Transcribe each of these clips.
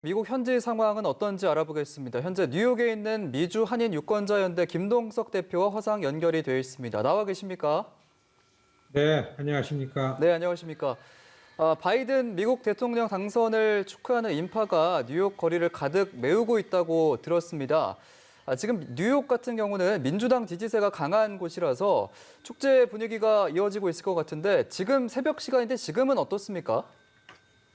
미국 현지 상황은 어떤지 알아보겠습니다. 현재 뉴욕에 있는 미주 한인 유권자연대 김동석 대표와 화상 연결이 되어 있습니다. 나와 계십니까? 네, 안녕하십니까. 네, 안녕하십니까? 바이든 미국 대통령 당선을 축하하는 인파가 뉴욕 거리를 가득 메우고 있다고 들었습니다. 지금 뉴욕 같은 경우는 민주당 지지세가 강한 곳이라서 축제 분위기가 이어지고 있을 것 같은데 지금 새벽 시간인데 지금은 어떻습니까?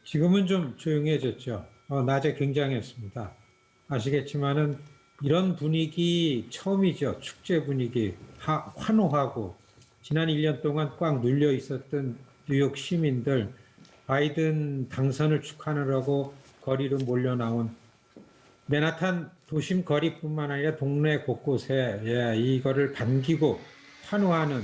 지금은 좀 조용해졌죠. 낮에 굉장했습니다. 아시겠지만은 이런 분위기 처음이죠. 축제 분위기, 환호하고 지난 1년 동안 꽉 눌려 있었던 뉴욕 시민들 바이든 당선을 축하하느라고 거리로 몰려 나온 맨하탄 도심 거리뿐만 아니라 동네 곳곳에 이거를 반기고 환호하는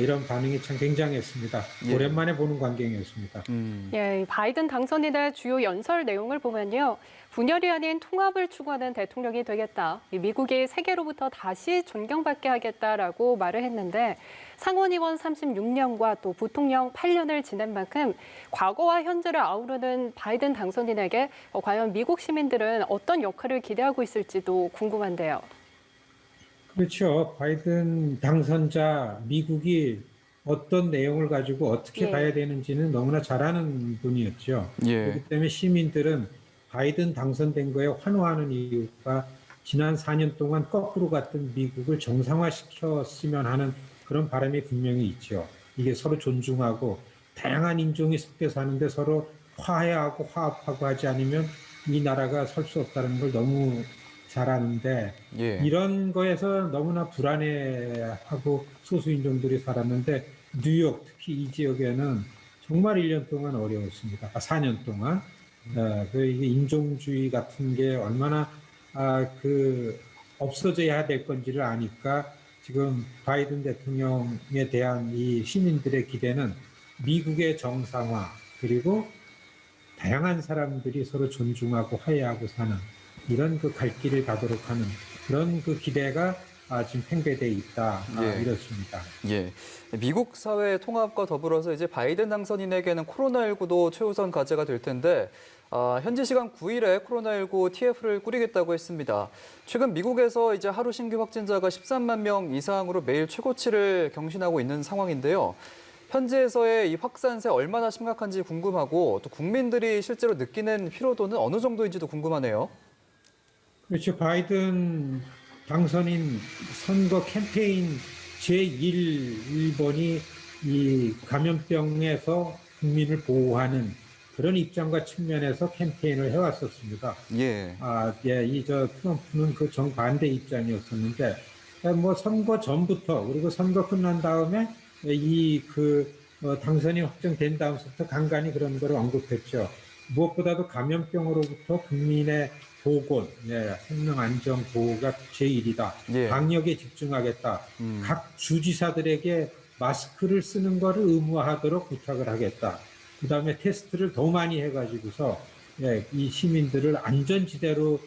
이런 반응이 참 굉장했습니다. 예. 오랜만에 보는 광경이었습니다. 이 바이든 당선인의 주요 연설 내용을 보면요. 분열이 아닌 통합을 추구하는 대통령이 되겠다. 미국이 세계로부터 다시 존경받게 하겠다라고 말을 했는데 상원의원 36년과 또 부통령 8년을 지낸 만큼 과거와 현재를 아우르는 바이든 당선인에게 과연 미국 시민들은 어떤 역할을 기대하고 있을지도 궁금한데요. 그렇죠. 바이든 당선자 미국이 어떤 내용을 가지고 어떻게 가야 되는지는 너무나 잘 아는 분이었죠. 예. 그렇기 때문에 시민들은 바이든 당선된 거에 환호하는 이유가 지난 4년 동안 거꾸로 갔던 미국을 정상화시켰으면 하는 그런 바람이 분명히 있죠. 이게 서로 존중하고 다양한 인종이 섞여 사는데 서로 화해하고 화합하고 하지 않으면 이 나라가 설 수 없다는 걸 너무 잘 아는데 예. 이런 거에서 너무나 불안해하고 소수인종들이 살았는데 뉴욕 특히 이 지역에는 정말 1년 동안 어려웠습니다. 4년 동안. 이게 인종주의 같은 게 얼마나 없어져야 될 건지를 아니까 지금 바이든 대통령에 대한 이 시민들의 기대는 미국의 정상화 그리고 다양한 사람들이 서로 존중하고 화해하고 사는 이런 그 갈 길을 가도록 하는 그런 그 기대가 지금 팽배돼 있다 이렇습니다. 예. 미국 사회 통합과 더불어서 이제 바이든 당선인에게는 코로나19도 최우선 과제가 될 텐데 현지 시간 9일에 코로나19 TF를 꾸리겠다고 했습니다. 최근 미국에서 이제 하루 신규 확진자가 13만 명 이상으로 매일 최고치를 경신하고 있는 상황인데요. 현지에서의 이 확산세 얼마나 심각한지 궁금하고 또 국민들이 실제로 느끼는 피로도는 어느 정도인지도 궁금하네요. 그렇죠. 바이든 당선인 선거 캠페인 제1번이 이 감염병에서 국민을 보호하는 그런 입장과 측면에서 캠페인을 해왔었습니다. 예. 트럼프는 그 정반대 입장이었었는데, 뭐 선거 전부터, 그리고 선거 끝난 다음에 당선이 확정된 다음부터 간간히 그런 걸 언급했죠. 무엇보다도 감염병으로부터 국민의 보건, 생명 안전 보호가 제1이다. 예. 방역에 집중하겠다. 각 주지사들에게 마스크를 쓰는 것을 의무화하도록 부탁을 하겠다. 그다음에 테스트를 더 많이 해가지고서 이 시민들을 안전지대로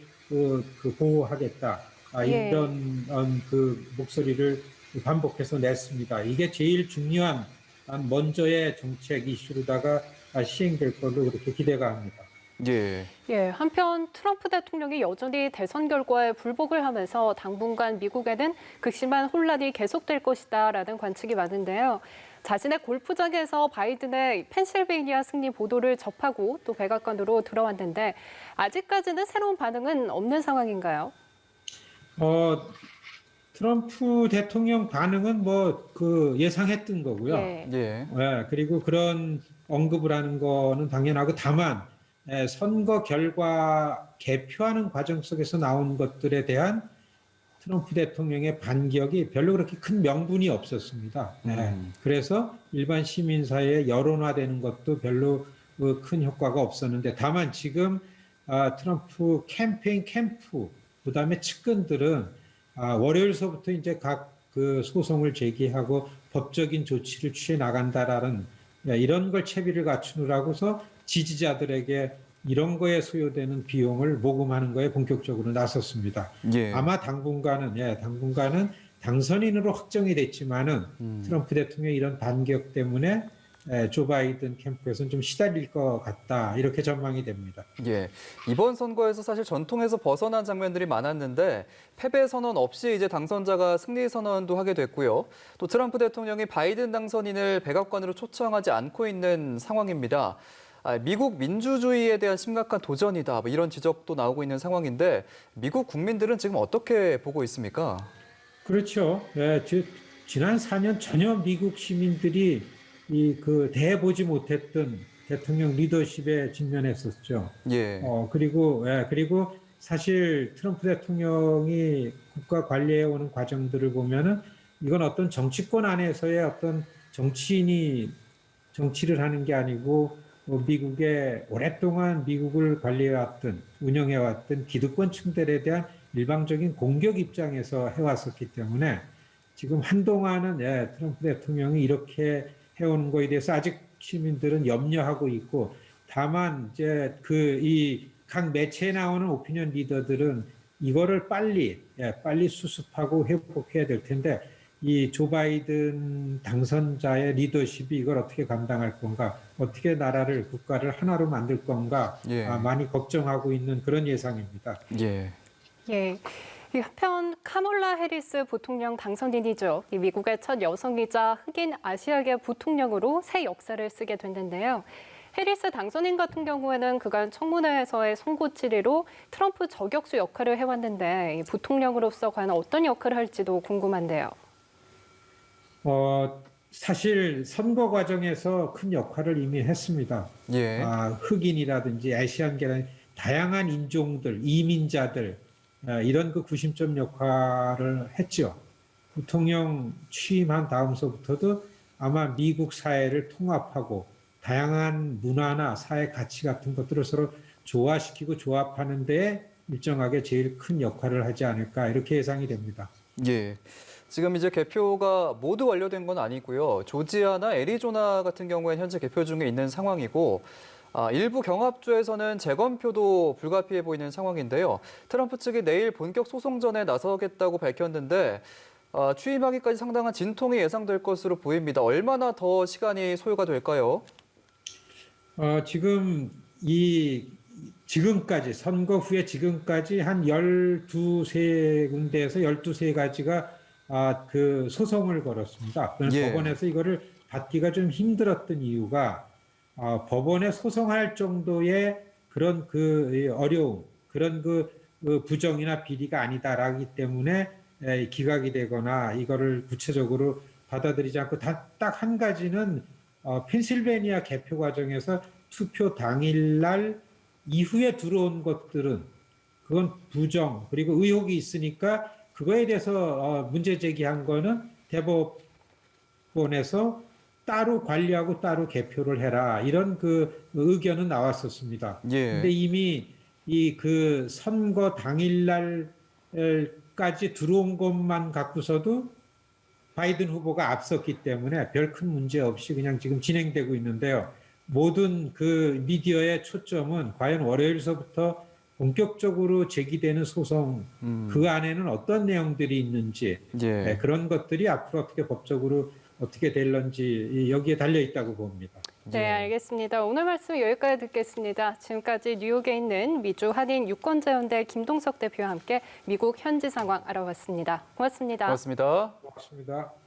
보호하겠다. 이런 그 목소리를 반복해서 냈습니다. 이게 제일 중요한 먼저의 정책 이슈로다가 시행될 걸로 그렇게 기대가 합니다. 예. 한편 트럼프 대통령이 여전히 대선 결과에 불복을 하면서 당분간 미국에는 극심한 혼란이 계속될 것이다라는 관측이 많은데요. 자신의 골프장에서 바이든의 펜실베이니아 승리 보도를 접하고 또 백악관으로 들어왔는데 아직까지는 새로운 반응은 없는 상황인가요? 트럼프 대통령 반응은 예상했던 거고요. 예. 그리고 그런 언급을 하는 거는 당연하고 다만 선거 결과 개표하는 과정 속에서 나온 것들에 대한 트럼프 대통령의 반격이 별로 그렇게 큰 명분이 없었습니다. 그래서 일반 시민 사회에 여론화되는 것도 별로 큰 효과가 없었는데 다만 지금 트럼프 캠페인 캠프 그다음에 측근들은 월요일서부터 이제 각 그 소송을 제기하고 법적인 조치를 취해 나간다라는 이런 걸 채비를 갖추느라고서 지지자들에게 이런 거에 소요되는 비용을 모금하는 거에 본격적으로 나섰습니다. 예. 아마 당분간은 당선인으로 확정이 됐지만은 트럼프 대통령의 이런 반격 때문에 조 바이든 캠프에서는 좀 시달릴 것 같다 이렇게 전망이 됩니다. 예, 이번 선거에서 사실 전통에서 벗어난 장면들이 많았는데 패배 선언 없이 이제 당선자가 승리 선언도 하게 됐고요. 또 트럼프 대통령이 바이든 당선인을 백악관으로 초청하지 않고 있는 상황입니다. 미국 민주주의에 대한 심각한 도전이다, 뭐 이런 지적도 나오고 있는 상황인데 미국 국민들은 지금 어떻게 보고 있습니까? 그렇죠. 지난 4년 전혀 미국 시민들이 대해보지 못했던 대통령 리더십에 직면했었죠. 예, 그리고 사실 트럼프 대통령이 국가 관리해 오는 과정들을 보면은 이건 어떤 정치권 안에서의 어떤 정치인이 정치를 하는 게 아니고 미국의 오랫동안 미국을 관리해왔던 운영해왔던 기득권층들에 대한 일방적인 공격 입장에서 해왔었기 때문에 지금 한동안은 트럼프 대통령이 이렇게 해오는 거에 대해서 아직 시민들은 염려하고 있고 다만 이제 이 각 매체에 나오는 오피니언 리더들은 이거를 빨리 수습하고 회복해야 될 텐데 이 조 바이든 당선자의 리더십이 이걸 어떻게 감당할 건가, 어떻게 나라를 국가를 하나로 만들 건가 많이 걱정하고 있는 그런 예상입니다. 예. 예. 이 한편 카몰라 해리스 부통령 당선인이죠. 이 미국의 첫 여성이자 흑인 아시아계 부통령으로 새 역사를 쓰게 됐는데요. 해리스 당선인 같은 경우에는 그간 청문회에서의 선고 질의로 트럼프 저격수 역할을 해왔는데 이 부통령으로서 과연 어떤 역할을 할지도 궁금한데요. 사실 선거 과정에서 큰 역할을 이미 했습니다. 예. 흑인이라든지 아시안계라든지 다양한 인종들, 이민자들 이런 구심점 역할을 했죠. 부통령 취임한 다음서부터도 아마 미국 사회를 통합하고 다양한 문화나 사회 가치 같은 것들을 서로 조화시키고 조합하는 데 일정하게 제일 큰 역할을 하지 않을까 이렇게 예상이 됩니다. 예. 지금 이제 개표가 모두 완료된 건 아니고요. 조지아나 애리조나 같은 경우에는 현재 개표 중에 있는 상황이고 일부 경합주에서는 재검표도 불가피해 보이는 상황인데요. 트럼프 측이 내일 본격 소송전에 나서겠다고 밝혔는데 취임하기까지 상당한 진통이 예상될 것으로 보입니다. 얼마나 더 시간이 소요가 될까요? 지금까지 선거 후에 지금까지 한 12군데에서 12가지가 소송을 걸었습니다. 예. 법원에서 이거를 받기가 좀 힘들었던 이유가 법원에 소송할 정도의 그런 어려움, 그런 부정이나 비리가 아니다라기 때문에 기각이 되거나 이거를 구체적으로 받아들이지 않고 딱 한 가지는 펜실베니아 개표 과정에서 투표 당일날 이후에 들어온 것들은 그건 부정 그리고 의혹이 있으니까 그거에 대해서 문제 제기한 거는 대법원에서 따로 관리하고 따로 개표를 해라 이런 의견은 나왔었습니다. 예. 근데 이미 선거 당일날까지 들어온 것만 갖고서도 바이든 후보가 앞섰기 때문에 별 큰 문제 없이 그냥 지금 진행되고 있는데요. 모든 미디어의 초점은 과연 월요일서부터 본격적으로 제기되는 소송 그 안에는 어떤 내용들이 있는지 그런 것들이 앞으로 어떻게 법적으로 어떻게 될런지 여기에 달려 있다고 봅니다. 네, 알겠습니다. 오늘 말씀 여기까지 듣겠습니다. 지금까지 뉴욕에 있는 미주 한인 유권자연대 김동석 대표와 함께 미국 현지 상황 알아봤습니다. 고맙습니다. 고맙습니다. 고맙습니다.